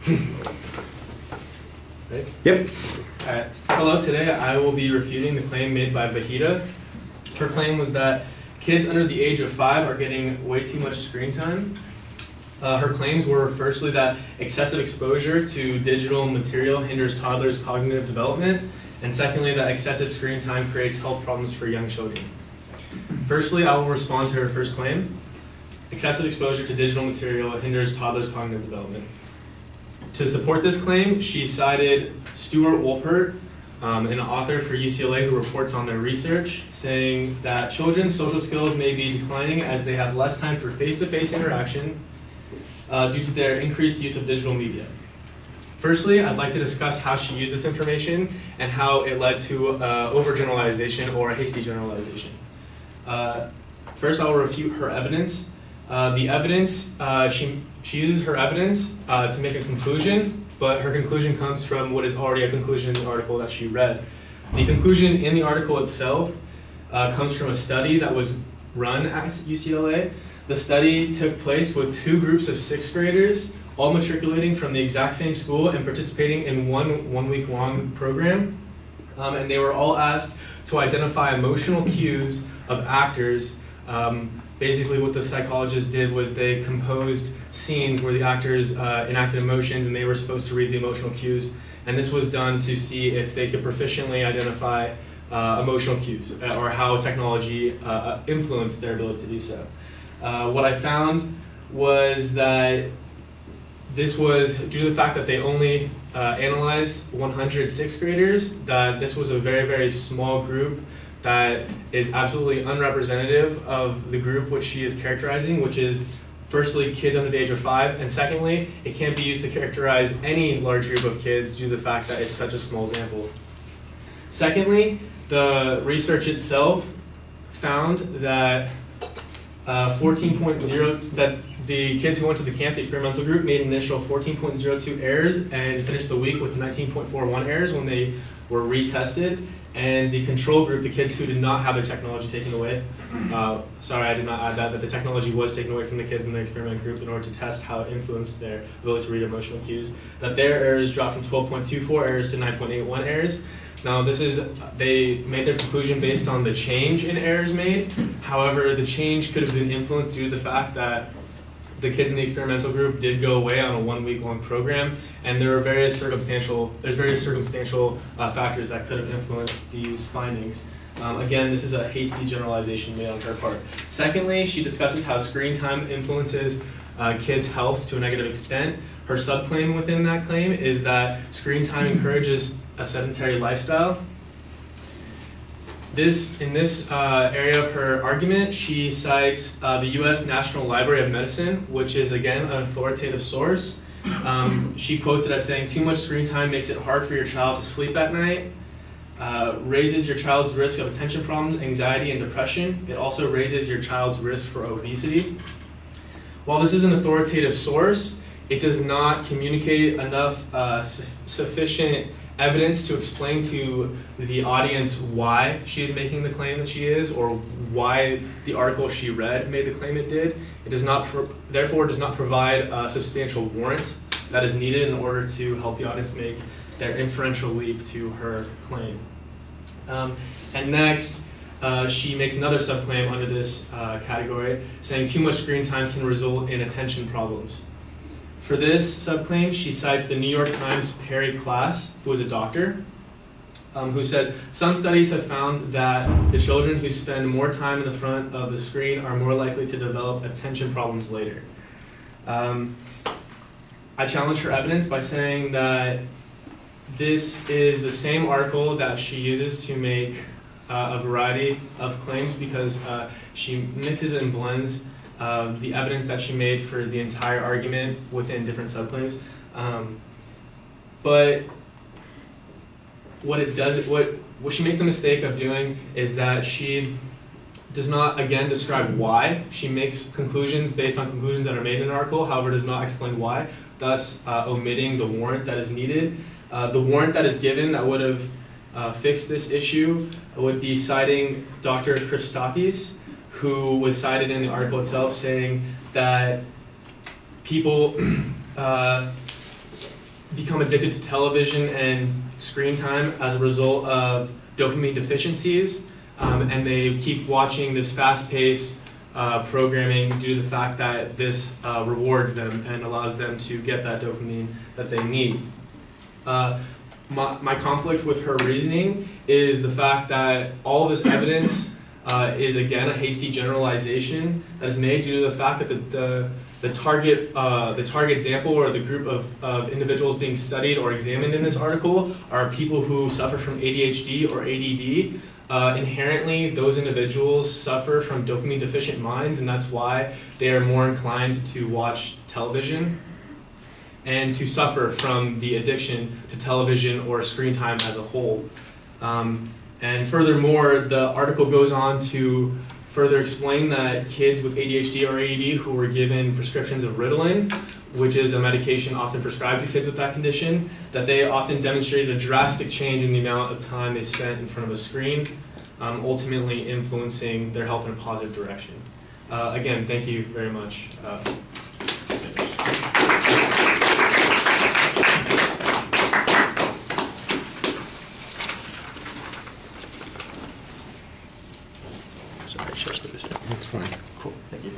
Right? Yep. Alright. Hello, today I will be refuting the claim made by Vahida. Her claim was that kids under the age of 5 are getting way too much screen time. Her claims were firstly that excessive exposure to digital material hinders toddlers' cognitive development, and secondly that excessive screen time creates health problems for young children. Firstly, I will respond to her first claim. Excessive exposure to digital material hinders toddlers' cognitive development. To support this claim, she cited Stuart Wolpert, an author for UCLA who reports on their research, saying that children's social skills may be declining as they have less time for face-to-face interaction due to their increased use of digital media. Firstly, I'd like to discuss how she used this information and how it led to overgeneralization or a hasty generalization. First, I will refute her evidence. The evidence, she uses her evidence to make a conclusion, but her conclusion comes from what is already a conclusion in the article that she read. The conclusion in the article itself comes from a study that was run at UCLA. The study took place with 2 groups of 6th graders, all matriculating from the exact same school and participating in one week-long program. And they were all asked to identify emotional cues of actors. Basically what the psychologists did was they composed scenes where the actors enacted emotions and they were supposed to read the emotional cues. And this was done to see if they could proficiently identify emotional cues or how technology influenced their ability to do so. What I found was that this was due to the fact that they only analyzed 100 6th graders, that this was a very, very small group that is absolutely unrepresentative of the group which she is characterizing, which is firstly kids under the age of 5, and secondly, it can't be used to characterize any large group of kids due to the fact that it's such a small sample. Secondly, the research itself found that 14.0, that the kids who went to the camp, the experimental group, made an initial 14.02 errors and finished the week with 19.41 errors when they were retested. And the control group, the kids who did not have their technology taken away, sorry I did not add that the technology was taken away from the kids in the experiment group in order to test how it influenced their ability to read emotional cues, that their errors dropped from 12.24 errors to 9.81 errors. Now they made their conclusion based on the change in errors made. However, the change could have been influenced due to the fact that the kids in the experimental group did go away on a 1 week-long program, and there are various circumstantial factors that could have influenced these findings. Again, this is a hasty generalization made on her part. Secondly, she discusses how screen time influences kids' health to a negative extent. Her subclaim within that claim is that screen time encourages a sedentary lifestyle. In this area of her argument, she cites the U.S. National Library of Medicine, which is, again, an authoritative source. She quotes it as saying, "Too much screen time makes it hard for your child to sleep at night, raises your child's risk of attention problems, anxiety, and depression. It also raises your child's risk for obesity." While this is an authoritative source, it does not communicate enough sufficient evidence to explain to the audience why she is making the claim that she is, or why the article she read made the claim it did. It does not, therefore, does not provide a substantial warrant that is needed in order to help the audience make their inferential leap to her claim. And next, she makes another subclaim under this category, saying too much screen time can result in attention problems. For this subclaim, she cites the New York Times Perry Class, who is a doctor, who says, "Some studies have found that the children who spend more time in the front of the screen are more likely to develop attention problems later." I challenge her evidence by saying that this is the same article that she uses to make a variety of claims, because she mixes and blends the evidence that she made for the entire argument within different subclaims. But what she makes the mistake of doing is that she does not, again, describe why. She makes conclusions based on conclusions that are made in an article, however does not explain why, thus omitting the warrant that is needed. The warrant that is given that would have fixed this issue would be citing Dr. Christakis, who was cited in the article itself, saying that people become addicted to television and screen time as a result of dopamine deficiencies, and they keep watching this fast-paced programming due to the fact that this rewards them and allows them to get that dopamine that they need. My conflict with her reasoning is the fact that all of this evidence is again a hasty generalization that is made due to the fact that the target sample or the group of individuals being studied or examined in this article are people who suffer from ADHD or ADD. Inherently, those individuals suffer from dopamine deficient minds, and that's why they are more inclined to watch television and to suffer from the addiction to television or screen time as a whole. And furthermore, the article goes on to further explain that kids with ADHD or ADD who were given prescriptions of Ritalin, which is a medication often prescribed to kids with that condition, that they often demonstrated a drastic change in the amount of time they spent in front of a screen, ultimately influencing their health in a positive direction. Again, thank you very much. Sorry, I should slow this down. That's fine. Cool, thank you.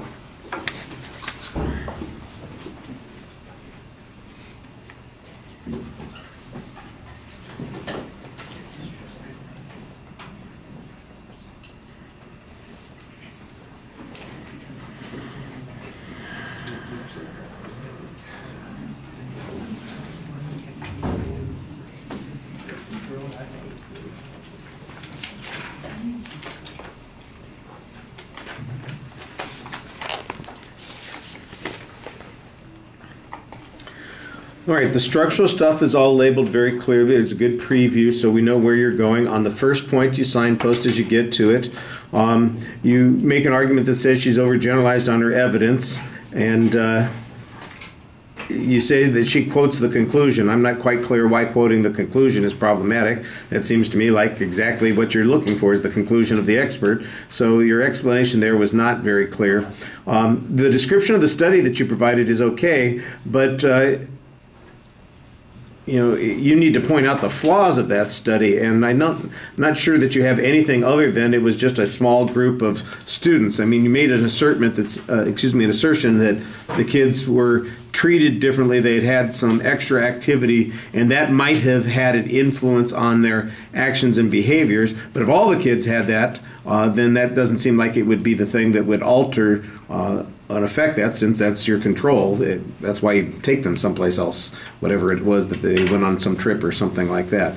All right, the structural stuff is all labeled very clearly. There's a good preview so we know where you're going. On the first point, you signpost as you get to it. You make an argument that says she's overgeneralized on her evidence, and you say that she quotes the conclusion. I'm not quite clear why quoting the conclusion is problematic. It seems to me like exactly what you're looking for is the conclusion of the expert. So your explanation there was not very clear. The description of the study that you provided is okay, but you need to point out the flaws of that study, and I'm not sure that you have anything other than it was just a small group of students. I mean, you made an assertion that the kids were treated differently, they had some extra activity, and that might have had an influence on their actions and behaviors. But if all the kids had that, then that doesn't seem like it would be the thing that would alter and affect that, since that's your control. That's why you take them someplace else, whatever it was that they went on some trip or something like that.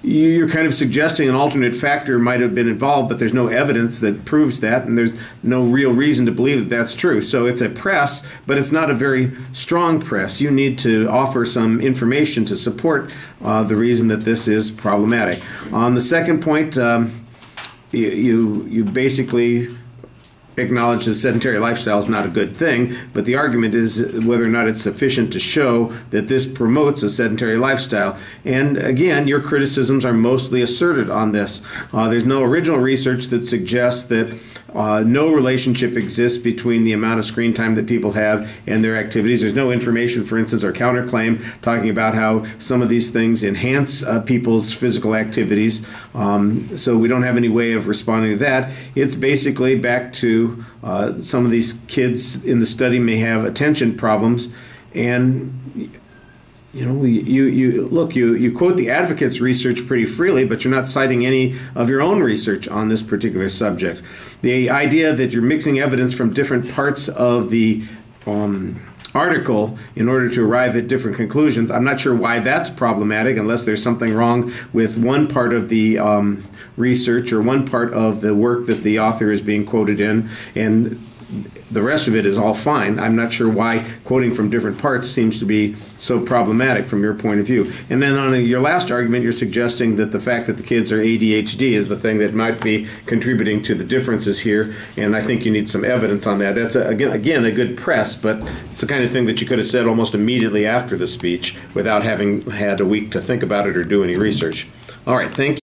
You're kind of suggesting an alternate factor might have been involved, but there's no evidence that proves that, and there's no real reason to believe that that's true. So it's a press, but it's not a very strong press. You need to offer some information to support the reason that this is problematic. On the second point, you basically acknowledge that sedentary lifestyle is not a good thing, but the argument is whether or not it's sufficient to show that this promotes a sedentary lifestyle. And again, your criticisms are mostly asserted on this. There's no original research that suggests that no relationship exists between the amount of screen time that people have and their activities. There's no information, for instance, or counterclaim talking about how some of these things enhance people's physical activities. So we don't have any way of responding to that. It's basically back to some of these kids in the study may have attention problems, and you quote the advocate's research pretty freely, but you're not citing any of your own research on this particular subject. The idea that you're mixing evidence from different parts of the article in order to arrive at different conclusions, I'm not sure why that's problematic unless there's something wrong with one part of the research or one part of the work that the author is being quoted in, and the rest of it is all fine. I'm not sure why quoting from different parts seems to be so problematic from your point of view. And then on your last argument, you're suggesting that the fact that the kids are ADHD is the thing that might be contributing to the differences here, and I think you need some evidence on that. That's, again, a good press, but it's the kind of thing that you could have said almost immediately after the speech without having had a week to think about it or do any research. All right, thank you.